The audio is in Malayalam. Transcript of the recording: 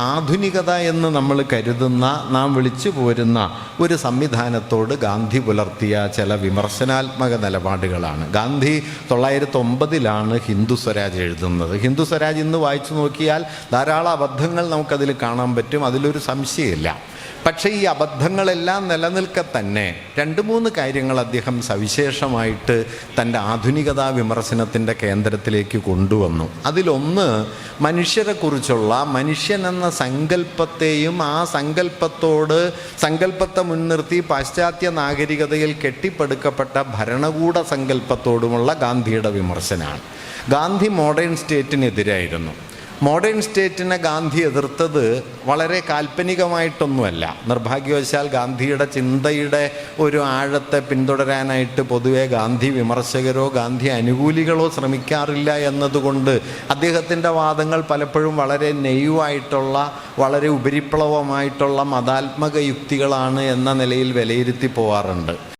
ആധുനികത എന്ന് നമ്മൾ കരുതുന്ന, നാം വിളിച്ചു പോരുന്ന ഒരു സംവിധാനത്തോട് ഗാന്ധി പുലർത്തിയ ചില വിമർശനാത്മക നിലപാടുകളാണ്. ഗാന്ധി 1909 ഹിന്ദു സ്വരാജ് എഴുതുന്നത്. ഹിന്ദു സ്വരാജ് ഇന്ന് വായിച്ചു നോക്കിയാൽ ധാരാളം അബദ്ധങ്ങൾ നമുക്കതിൽ കാണാൻ പറ്റും, അതിലൊരു സംശയമില്ല. പക്ഷേ ഈ അബദ്ധങ്ങളെല്ലാം നിലനിൽക്കെ തന്നെ 2-3 കാര്യങ്ങൾ അദ്ദേഹം സവിശേഷമായിട്ട് തൻ്റെ ആധുനികതാ വിമർശനത്തിൻ്റെ കേന്ദ്രത്തിലേക്ക് കൊണ്ടുവന്നു. അതിലൊന്ന്, മനുഷ്യരെക്കുറിച്ചുള്ള, മനുഷ്യൻ എന്ന സങ്കല്പത്തെയും ആ സങ്കല്പത്തെ മുൻനിർത്തി പാശ്ചാത്യ നാഗരികതയിൽ കെട്ടിപ്പടുക്കപ്പെട്ട ഭരണകൂട സങ്കല്പത്തോടുമുള്ള ഗാന്ധിയുടെ വിമർശനമാണ്. ഗാന്ധി മോഡേൺ സ്റ്റേറ്റിനെതിരായിരുന്നു. മോഡേൺ സ്റ്റേറ്റിനെ ഗാന്ധി എതിർത്തത് വളരെ കാൽപ്പനികമായിട്ടൊന്നുമല്ല. നിർഭാഗ്യവശാൽ ഗാന്ധിയുടെ ചിന്തയുടെ ഒരു ആഴത്തെ പിന്തുടരാനായിട്ട് പൊതുവെ ഗാന്ധി വിമർശകരോ ഗാന്ധി അനുകൂലികളോ ശ്രമിക്കാറില്ല എന്നതുകൊണ്ട് അദ്ദേഹത്തിൻ്റെ വാദങ്ങൾ പലപ്പോഴും വളരെ നെയ്വായിട്ടുള്ള, വളരെ ഉപരിപ്ലവമായിട്ടുള്ള മതാത്മക യുക്തികളാണ് എന്ന നിലയിൽ വിലയിരുത്തി പോവാറുണ്ട്.